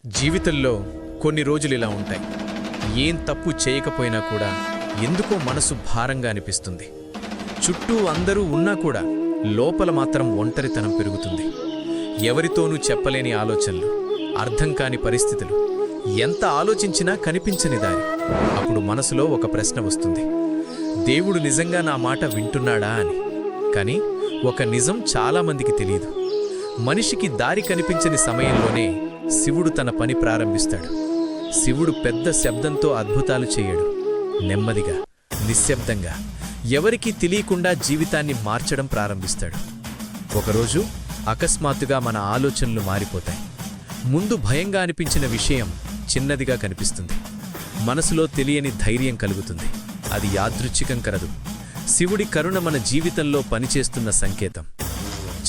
జీవితంలో కొన్ని రోజులు ఇలా ఉంటాయి. ఏం తప్పు చేయకపోయినా కూడా ఎందుకో మనసు భారంగా అనిపిస్తుంది. చుట్టూ అందరూ ఉన్నా కూడా లోపల మాత్రం ఒంటరితనం పెరుగుతుంది. ఎవరితోనూ చెప్పలేని ఆలోచనలు, అర్థం కాని పరిస్థితులు, ఎంత ఆలోచించినా కనిపించని దారి. అప్పుడు మనసులో ఒక ప్రశ్న వస్తుంది, దేవుడు నిజంగా నా మాట వింటున్నాడా అని. కానీ ఒక నిజం చాలామందికి తెలియదు. మనిషికి దారి కనిపించని సమయంలోనే శివుడు తన పని ప్రారంభిస్తాడు. శివుడు పెద్ద శబ్దంతో అద్భుతాలు చేయడు. నెమ్మదిగా, నిశ్శబ్దంగా, ఎవరికీ తెలియకుండా జీవితాన్ని మార్చడం ప్రారంభిస్తాడు. ఒకరోజు అకస్మాత్తుగా మన ఆలోచనలు మారిపోతాయి. ముందు భయంగా అనిపించిన విషయం చిన్నదిగా కనిపిస్తుంది. మనసులో తెలియని ధైర్యం కలుగుతుంది. అది యాదృచ్ఛికం కరదు. శివుడి కరుణ మన జీవితంలో పనిచేస్తున్న సంకేతం.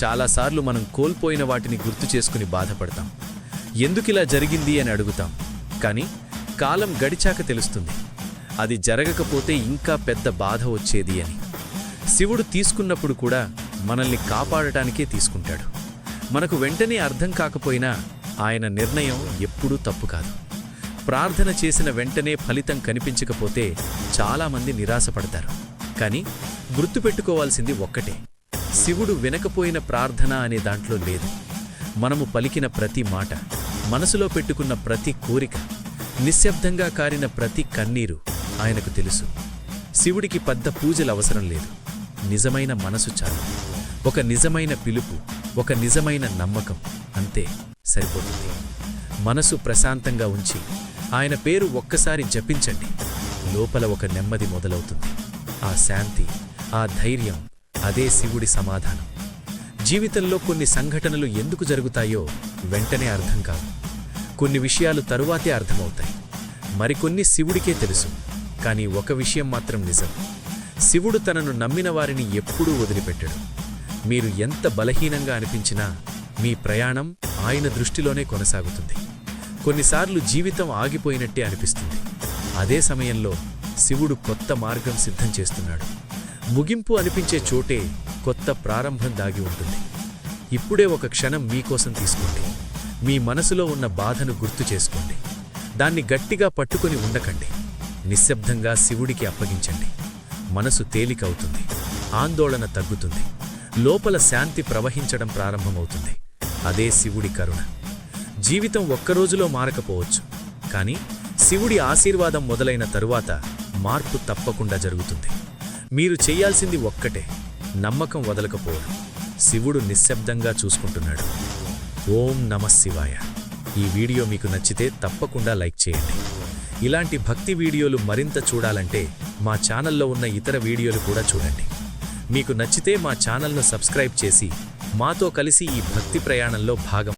చాలాసార్లు మనం కోల్పోయిన వాటిని గుర్తు చేసుకుని బాధపడతాం. ఎందుకిలా జరిగింది అని అడుగుతాం. కానీ కాలం గడిచాక తెలుస్తుంది, అది జరగకపోతే ఇంకా పెద్ద బాధ వచ్చేది అని. శివుడు తీసుకున్నప్పుడు కూడా మనల్ని కాపాడటానికే తీసుకుంటాడు. మనకు వెంటనే అర్థం కాకపోయినా ఆయన నిర్ణయం ఎప్పుడూ తప్పు కాదు. ప్రార్థన చేసిన వెంటనే ఫలితం కనిపించకపోతే చాలామంది నిరాశపడతారు. కానీ గుర్తుపెట్టుకోవాల్సింది ఒక్కటే, శివుడు వినకపోయిన ప్రార్థన అనే దాంట్లో లేదు. మనము పలికిన ప్రతి మాట, మనసులో పెట్టుకున్న ప్రతి కోరిక, నిశ్శబ్దంగా కారిన ప్రతి కన్నీరు ఆయనకు తెలుసు. శివుడికి పెద్ద పూజలు అవసరం లేదు. నిజమైన మనసు చాలు. ఒక నిజమైన పిలుపు, ఒక నిజమైన నమ్మకం, అంతే సరిపోతుంది. మనసు ప్రశాంతంగా ఉంచి ఆయన పేరు ఒక్కసారి జపించండి. లోపల ఒక నెమ్మది మొదలవుతుంది. ఆ శాంతి, ఆ ధైర్యం, అదే శివుడి సమాధానం. జీవితంలో కొన్ని సంఘటనలు ఎందుకు జరుగుతాయో వెంటనే అర్థం కాదు. కొన్ని విషయాలు తరువాతే అర్థమవుతాయి. మరికొన్ని శివుడికే తెలుసు. కానీ ఒక విషయం మాత్రం నిజం, శివుడు తనను నమ్మిన వారిని ఎప్పుడూ వదిలిపెట్టడు. మీరు ఎంత బలహీనంగా అనిపించినా మీ ప్రయాణం ఆయన దృష్టిలోనే కొనసాగుతుంది. కొన్నిసార్లు జీవితం ఆగిపోయినట్టే అనిపిస్తుంది. అదే సమయంలో శివుడు కొత్త మార్గం సిద్ధం చేస్తున్నాడు. ముగింపు అనిపించే చోటే కొత్త ప్రారంభం దాగి ఉంటుంది. ఇప్పుడే ఒక క్షణం మీకోసం తీసుకోండి. మీ మనసులో ఉన్న బాధను గుర్తు చేసుకోండి. దాన్ని గట్టిగా పట్టుకొని ఉండకండి. నిశ్శబ్దంగా శివుడికి అప్పగించండి. మనసు తేలికవుతుంది. ఆందోళన తగ్గుతుంది. లోపల శాంతి ప్రవహించడం ప్రారంభమవుతుంది. అదే శివుడి కరుణ. జీవితం ఒక్కరోజులో మారకపోవచ్చు. కానీ శివుడి ఆశీర్వాదం మొదలైన తరువాత మార్పు తప్పకుండా జరుగుతుంది. మీరు చెయ్యాల్సింది ఒక్కటే, నమ్మకం వదలకపోవడం. శివుడు నిశ్శబ్దంగా చూసుకుంటున్నాడు. ఓం నమః శివాయ. ఈ వీడియో మీకు నచ్చితే తప్పకుండా లైక్ చేయండి. ఇలాంటి భక్తి వీడియోలు మరింత చూడాలంటే మా ఛానల్లో ఉన్న ఇతర వీడియోలు కూడా చూడండి. మీకు నచ్చితే మా ఛానల్ను సబ్స్క్రైబ్ చేసి మాతో కలిసి ఈ భక్తి ప్రయాణంలో భాగం